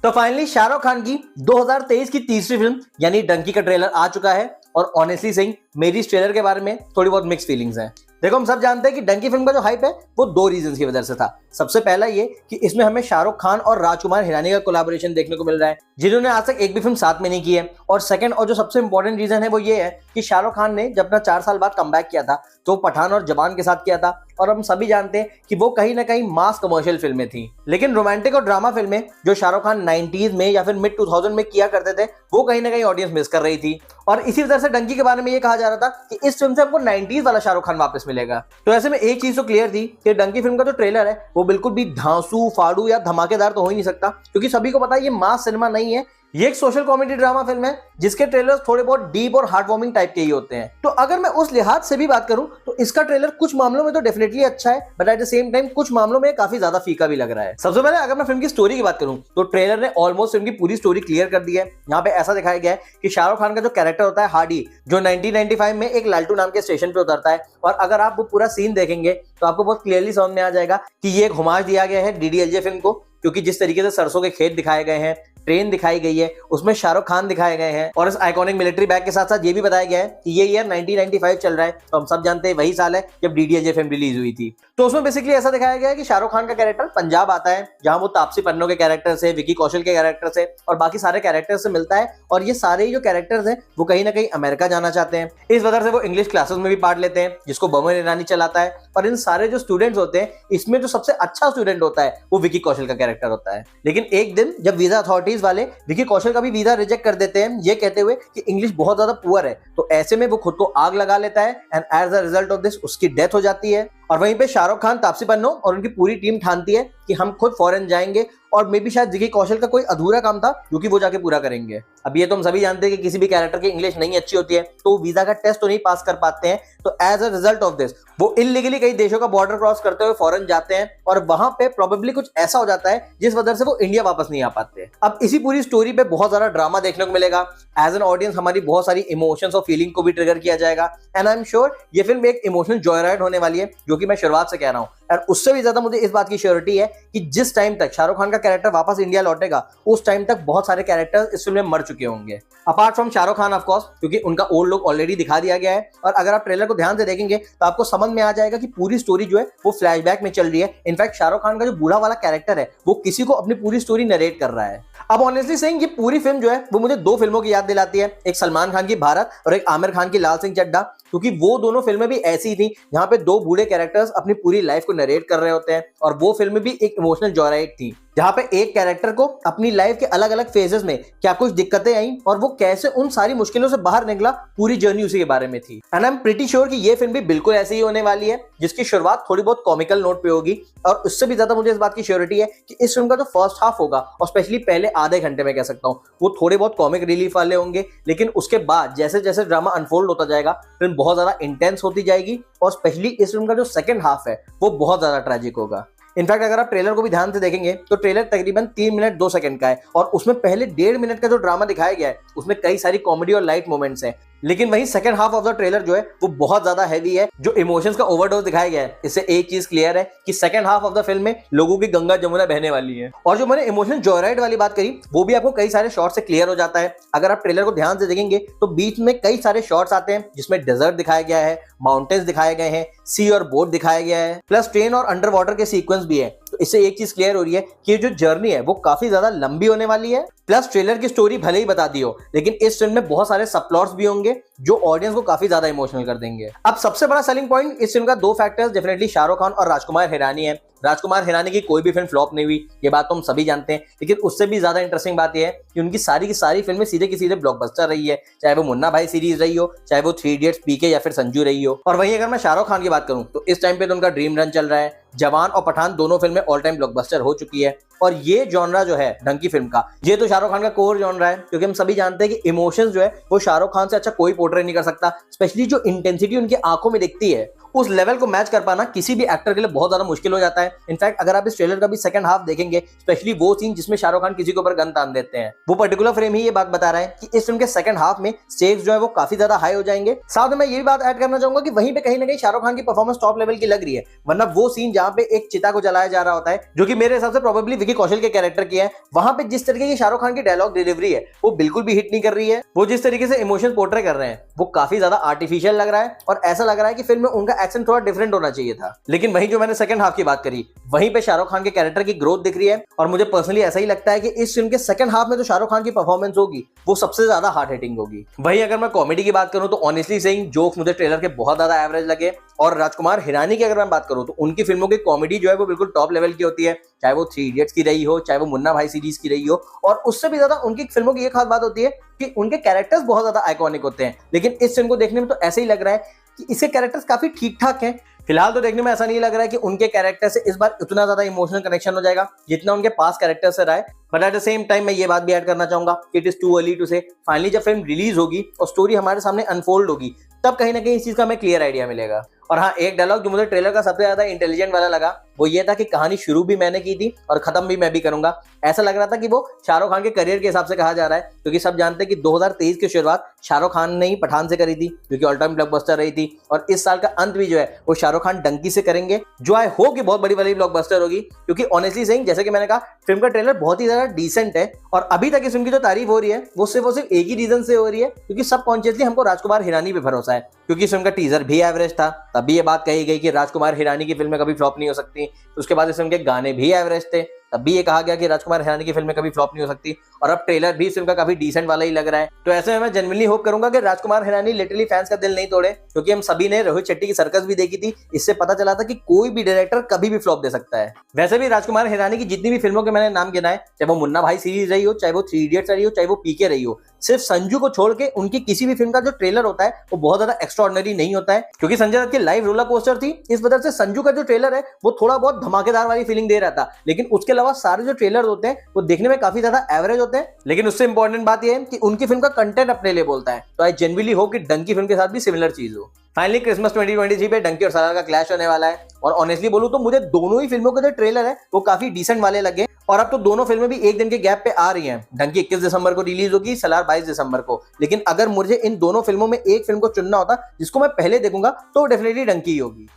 तो फाइनली शाहरुख खान की 2023 की तीसरी फिल्म यानी डंकी का ट्रेलर आ चुका है और ऑनेस्टली सेइंग मेरी इस ट्रेलर के बारे में थोड़ी बहुत मिक्स फीलिंग्स हैं। देखो, हम सब जानते हैं कि डंकी फिल्म का जो हाइप है वो दो रीजंस की वजह से था। सबसे पहला ये कि इसमें हमें शाहरुख खान और राजकुमार हिरानी का कोलैबोरेशन देखने को मिल रहा है, जिन्होंने आज तक एक भी फिल्म साथ में नहीं की है। और सेकंड और जो सबसे इंपॉर्टेंट रीजन है वो ये है कि शाहरुख खान ने जब अपना 4 साल बाद कमबैक किया था तो पठान और जवान के साथ किया था, और हम सभी जानते हैं कि वो कहीं ना कहीं मास कमर्शियल फिल्में थी। लेकिन रोमांटिक और ड्रामा फिल्में जो शाहरुख खान 90s में या फिर मिड 2000 में किया करते थे वो कहीं ना कहीं ऑडियंस मिस कर रही थी। और इसी वजह से डंकी के बारे में ये कहा जा रहा था कि इस फिल्म से हमको 90s वाला शाहरुख खान वापस मिलेगा। तो ऐसे में एक चीज तो क्लियर थी कि डंकी फिल्म का जो ट्रेलर है वो बिल्कुल भी धांसू, फाड़ू या धमाकेदार तो हो ही नहीं सकता, क्योंकि सभी को पता है ये मास सिनेमा नहीं है, ये एक सोशल कॉमेडी ड्रामा फिल्म है जिसके ट्रेलर्स थोड़े बहुत डीप और हार्ट वार्मिंग टाइप के ही होते हैं। तो अगर मैं उस लिहाज से भी बात करूं तो इसका ट्रेलर कुछ मामलों में तो डेफिनेटली अच्छा है, but at the same time कुछ मामलों में काफी ज्यादा फीका भी लग रहा है। सबसे पहले अगर मैं फिल्म की स्टोरी की बात करूं तो ट्रेलर ने ऑलमोस्ट फिल्म की पूरी स्टोरी क्लियर कर दी है। यहाँ पे ऐसा दिखाया गया है कि शाहरुख खान का जो कैरेक्टर होता है हार्डी, जो 1995 में एक लालटू नाम के स्टेशन पे उतरता है, और अगर आप वो पूरा सीन देखेंगे तो आपको बहुत क्लियरली समझ में आ जाएगा कि ये एक होमाज दिया गया है डीडीएलजे फिल्म को, क्योंकि जिस तरीके से सरसों के खेत दिखाए गए हैं, ट्रेन दिखाई गई है, उसमें शाहरुख खान दिखाए गए हैं, और इस आइकॉनिक मिलिट्री बैग के साथ साथ ये भी बताया गया है कि ये ईयर 1995 चल रहा है। तो हम सब जानते हैं वही साल है जब डीडीएलजे फिल्म रिलीज हुई थी। तो उसमें बेसिकली ऐसा दिखाया गया है कि शाहरुख खान का कैरेक्टर पंजाब आता है, जहां वो तापसी पन्नू के कैरेक्टर से, विकी कौशल के कैरेक्टर से और बाकी सारे कैरेक्टर से मिलता है, और ये सारे जो कैरेक्टर्स हैं वो कहीं ना कहीं अमेरिका जाना चाहते हैं। इस वजह से वो इंग्लिश क्लासेस में भी पार्ट लेते हैं जिसको बमन ईरानी चलाता है, और इन सारे जो स्टूडेंट्स होते हैं इसमें जो सबसे अच्छा स्टूडेंट होता है वो विकी कौशल का कैरेक्टर होता है। लेकिन एक दिन जब वीजा अथॉरिटीज वाले विकी कौशल का भी वीजा रिजेक्ट कर देते हैं, ये कहते हुए कि इंग्लिश बहुत ज्यादा पुअर है, तो ऐसे में वो खुद को आग लगा लेता है and as a result of this उसकी डेथ हो जाती है। और वहीं पे शाहरुख खान, तापसी पन्नू और उनकी पूरी टीम ठानती है कि हम खुद फॉरेन जाएंगे, और मे बी शायद विकी कौशल का कोई अधूरा काम था जो कि वो जाके पूरा करेंगे। अब ये तो हम सभी जानते हैं कि किसी भी कैरेक्टर की इंग्लिश नहीं अच्छी होती है तो वीजा का टेस्ट तो नहीं पास कर पाते हैं, तो as a result of this वो इलीगली कई देशों का बॉर्डर क्रॉस करते हुए फॉरेन जाते हैं, और वहां पे प्रोबेबली कुछ ऐसा हो जाता है जिस वजह से वो इंडिया वापस नहीं आ पाते। अब इसी पूरी स्टोरी पे बहुत सारा ड्रामा देखने को मिलेगा। एज एन ऑडियंस हमारी बहुत सारी इमोशंस और फीलिंग को भी ट्रिगर किया जाएगा, एंड आई एम श्योर ये फिल्म एक इमोशनल जॉयराइड होने वाली है, जो कि मैं शुरुआत से कह रहा हूं। और उससे भी ज्यादा मुझे इस बात की श्योरिटी है कि जिस टाइम तक शाहरुख खान का कैरेक्टर वापस इंडिया लौटेगा उस टाइम तक बहुत सारे कैरेक्टर्स इस फिल्म में मर चुके होंगे, apart from Shahrukh Khan of course, क्योंकि उनका ओल्ड लुक ऑलरेडी दिखा दिया गया है। और अगर आप ट्रेलर को ध्यान से देखेंगे तो आपको समझ में आ जाएगा कि पूरी स्टोरी जो है वो फ्लैशबैक में चल रही है। इनफैक्ट शाहरुख खान का जो बूढ़ा वाला कैरेक्टर है वो किसी को अपनी पूरी स्टोरी नरेट कर रहा है। अब ऑनेस्टली सेइंग ये पूरी फिल्म जो है वो मुझे दो फिल्मों की याद दिलाती है, एक सलमान खान की भारत और एक आमिर खान की लाल सिंह चड्ढा, क्योंकि वो दोनों फिल्में भी ऐसी ही थी जहां पे दो बूढ़े कैरेक्टर्स अपनी पूरी लाइफ को नरेट कर रहे होते हैं, और वो फिल्म भी एक इमोशनल जॉयराइड थी जहां पे एक कैरेक्टर को अपनी लाइफ के अलग अलग फेजेस में क्या कुछ दिक्कतें आई और वो कैसे उन सारी मुश्किलों से बाहर निकला, पूरी जर्नी उसी के बारे में थी। And I am pretty sure कि ये फिल्म भी बिल्कुल ऐसी ही होने वाली है, जिसकी शुरुआत थोड़ी बहुत कॉमिकल नोट पे होगी, और उससे भी ज्यादा मुझे इस बात की श्योरिटी है कि इस फिल्म का जो फर्स्ट हाफ होगा और स्पेशली पहले आधे घंटे में कह सकता हूँ वो थोड़े बहुत कॉमिक रिलीफ वाले होंगे, लेकिन उसके बाद जैसे जैसे ड्रामा अनफोल्ड होता जाएगा फिल्म बहुत ज्यादा इंटेंस होती जाएगी, और स्पेशली इस फिल्म का जो सेकंड हाफ है वो बहुत ज्यादा ट्रेजिक होगा। इनफैक्ट अगर आप ट्रेलर को भी ध्यान से देखेंगे तो ट्रेलर तकरीबन 3 मिनट 2 सेकंड का है, और उसमें पहले 1.5 मिनट का जो ड्रामा दिखाया गया है उसमें कई सारी कॉमेडी और लाइट मोमेंट्स हैं, लेकिन वहीं second half of the trailer जो है वो बहुत ज्यादा हैवी है, जो इमोशंस का ओवरडोज दिखाया गया है। इससे एक चीज क्लियर है कि second half of the film में लोगों की गंगा जमुना बहने वाली है। और जो मैंने इमोशनल जॉयराइड वाली बात करी वो भी आपको कई सारे शॉट से क्लियर हो जाता है। अगर आप ट्रेलर को ध्यान से देखेंगे तो बीच में कई सारे शॉट्स आते हैं जिसमें डेजर्ट दिखाया गया है, माउंटेन्स दिखाए गए हैं, सी और बोट दिखाया गया है, प्लस ट्रेन और अंडर वाटर के सीक्वेंस भी है। तो इससे एक चीज क्लियर हो रही है कि ये जो जर्नी है वो काफी ज्यादा लंबी होने वाली है। प्लस ट्रेलर की स्टोरी भले ही बता दी हो, लेकिन इस फिल्म में बहुत सारे सब प्लॉट्स भी होंगे जो ऑडियंस को काफी ज्यादा इमोशनल कर देंगे। अब सबसे बड़ा सेलिंग पॉइंट इस फिल्म का दो फैक्टर्स डेफिनेटली शाहरुख खान और राजकुमार हिरानी है। राजकुमार हिरानी की कोई भी फिल्म फ्लॉप नहीं हुई, ये बात तो हम सभी जानते हैं, लेकिन उससे भी ज्यादा इंटरेस्टिंग बात यह है कि उनकी सारी की सारी फिल्में सीधे की सीधे ब्लॉकबस्टर रही है, चाहे वो मुन्ना भाई सीरीज रही हो, चाहे वो 3 इडियट्स, पीके या फिर संजू रही हो। और वहीं अगर मैं शाहरुख खान की बात करूं तो इस टाइम पे तो उनका ड्रीम रन चल रहा है। जवान और पठान दोनों फिल्में ऑल टाइम ब्लॉकबस्टर हो चुकी है, और ये जॉनरा जो है डंकी फिल्म का, ये तो शाहरुख खान का कोर जॉनरा है, क्योंकि हम सभी जानते हैं कि इमोशंस जो है वो शाहरुख खान से अच्छा कोई पोर्ट्रे नहीं कर सकता। स्पेशली जो इंटेंसिटी उनकी आंखों में दिखती है उस लेवल को मैच कर पाना किसी भी एक्टर के लिए बहुत ज्यादा मुश्किल हो जाता है। इनफैक्ट अगर आप इस ट्रेलर का भी सेकंड हाफ देखेंगे, स्पेशली वो सीन जिसमें शाहरुख खान किसी के ऊपर गन तान देते हैं, वो पर्टिकुलर फ्रेम ही ये बात बता रहा है कि इस फिल्म के सेकंड हाफ में स्टेक्स जो है वो काफी ज्यादा हाई हो जाएंगे। साथ में मैं ये भी बात ऐड करना चाहूंगा कि वहीं पे कहीं ना कहीं शाहरुख खान की परफॉर्मेंस टॉप लेवल की लग रही है, वरना वो सीन जहां पे एक चिता को जलाया जा रहा होता है, जो कि मेरे हिसाब से प्रोबेबली विकी कौशल के कैरेक्टर की है, वहां पे जिस तरीके की शाहरुख खान की डायलॉग डिलीवरी है वो बिल्कुल भी हिट नहीं कर रही है। वो जिस तरीके से इमोशन पोर्ट्रे कर रहे हैं वो काफी ज्यादा आर्टिफिशियल लग रहा है और ऐसा लग रहा है कि फिल्म में उनका एक्शन थोड़ा डिफरेंट होना चाहिए था। लेकिन वहीं जो मैंने सेकंड हाफ की बात करी, वहीं पे शाहरुख खान के कैरेक्टर की ग्रोथ दिख रही है और मुझे पर्सनली ऐसा ही लगता है कि इस फिल्म के सेकंड हाफ में जो शाहरुख खान की परफॉर्मेंस होगी वो सबसे ज्यादा हार्ड हिटिंग होगी। वहीं अगर मैं कॉमेडी की बात करूं तो ऑनेस्टली सेइंग जोक्स मुझे ट्रेलर के बहुत ज्यादा एवरेज लगे, और राजकुमार हिरानी की अगर मैं बात करूं तो उनकी फिल्मों की कॉमेडी जो है वो बिल्कुल टॉप लेवल की होती है, चाहे वो थ्री इडियट्स की रही हो, चाहे वो मुन्ना भाई सीरीज की रही हो। और उससे भी ज्यादा उनकी फिल्मों की एक खास बात होती है कि उनके कैरेक्टर्स बहुत ज्यादा आइकॉनिक होते हैं। लेकिन इस फिल्म को देखने में तो ऐसे ही लग रहा है कि इसके कैरेक्टर्स काफी ठीक ठाक हैं। फिलहाल तो देखने में ऐसा नहीं लग रहा है कि उनके कैरेक्टर से इस बार इतना ज्यादा इमोशनल कनेक्शन हो जाएगा जितना उनके पास कैरेक्टर से रहा है। But at the same time मैं ये बात भी ऐड करना चाहूंगा, it is too early to say. Finally जब फिल्म रिलीज होगी और स्टोरी हमारे सामने अनफोल्ड होगी, तब कहीं ना कहीं इस चीज का हमें क्लियर आइडिया मिलेगा। और हाँ, एक डायलॉग जो मुझे ट्रेलर का सबसे ज्यादा इंटेलिजेंट वाला लगा वो ये था कि कहानी शुरू भी मैंने की थी और खत्म भी मैं भी करूंगा। ऐसा लग रहा था कि वो शाहरुख खान के करियर के हिसाब से कहा जा रहा है, क्योंकि सब जानते हैं कि 2023 की शुरुआत शाहरुख खान ने ही पठान से करी थी, जो कि ऑल टाइम ब्लॉकबस्टर रही थी, और इस साल का अंत भी जो है वो शाहरुख खान डंकी से करेंगे, जो आई होप कि बहुत बड़ी वाली ब्लॉकबस्टर होगी। क्योंकि ऑनेस्टली सेइंग, जैसे कि मैंने कहा, फिल्म का ट्रेलर बहुत ही ज्यादा डिसेंट है और अभी तक इस फिल्म की जो तारीफ हो रही है वो सिर्फ एक ही रीजन से हो रही है, क्योंकि सबकॉन्शियसली हमको राजकुमार हिरानी पे भरोसा है। क्योंकि इस फिल्म का टीजर भी एवरेज था, तभी ये बात कही गई कि राजकुमार हिरानी की फिल्में कभी फ्लॉप नहीं हो सकती। तो उसके बाद इस फिल्म के गाने भी एवरेज थे, तब भी ये कहा गया कि राजकुमार हिरानी की फिल्में कभी फ्लॉप नहीं हो सकती। और अब ट्रेलर भी फिल्म का काफी डिसेंट वाला ही लग रहा है। तो ऐसे में मैं जेन्युइनली होप करूंगा कि राजकुमार हिरानी लिटरली फैंस का दिल नहीं तोड़े, क्योंकि हम सभी ने रोहित शेट्टी की सर्कस भी देखी थी, इससे पता चला था कि कोई भी डायरेक्टर कभी भी फ्लॉप दे सकता है। वैसे भी राजकुमार हिरानी की जितनी भी फिल्मों के मैंने नाम गिनाए, चाहे वो मुन्ना भाई सीरीज रही हो, चाहे वो थ्री इडियट्स रही हो, चाहे वो पीके रही हो, सिर्फ संजू को छोड़ के उनकी किसी भी फिल्म का जो ट्रेलर होता है वो बहुत ज्यादा एक्स्ट्राऑर्डिनरी नहीं होता है। क्योंकि संजय दत्त की लाइव रोलर कोस्टर थी, इस वजह से संजू का जो ट्रेलर है वो थोड़ा बहुत धमाकेदार वाली फीलिंग दे रहा था। लेकिन उसके अलावा सारे जो ट्रेलर होते हैं वो देखने में काफी ज्यादा एवरेज होते हैं। लेकिन उससे इंपॉर्टेंट बात यह है कि उनकी फिल्म का कंटेंट अपने लिए बोलता है। तो आई जेन्युइनली होप कि डंकी फिल्म के साथ भी सिमिलर चीज हो। फाइनली क्रिसमस 2023 पे डंकी और सलार का क्लैश होने वाला है, और ऑनेस्टली बोलूं तो मुझे दोनों ही फिल्मों के जो ट्रेलर है वो काफी डिसेंट वाले लगे। और अब तो दोनों फिल्में भी एक दिन के गैप पे आ रही हैं। डंकी 21 दिसंबर को रिलीज होगी, सलार 22 दिसंबर को। लेकिन अगर मुझे इन दोनों फिल्मों में एक फिल्म को चुनना होता जिसको मैं पहले देखूंगा तो डेफिनेटली डंकी ही होगी।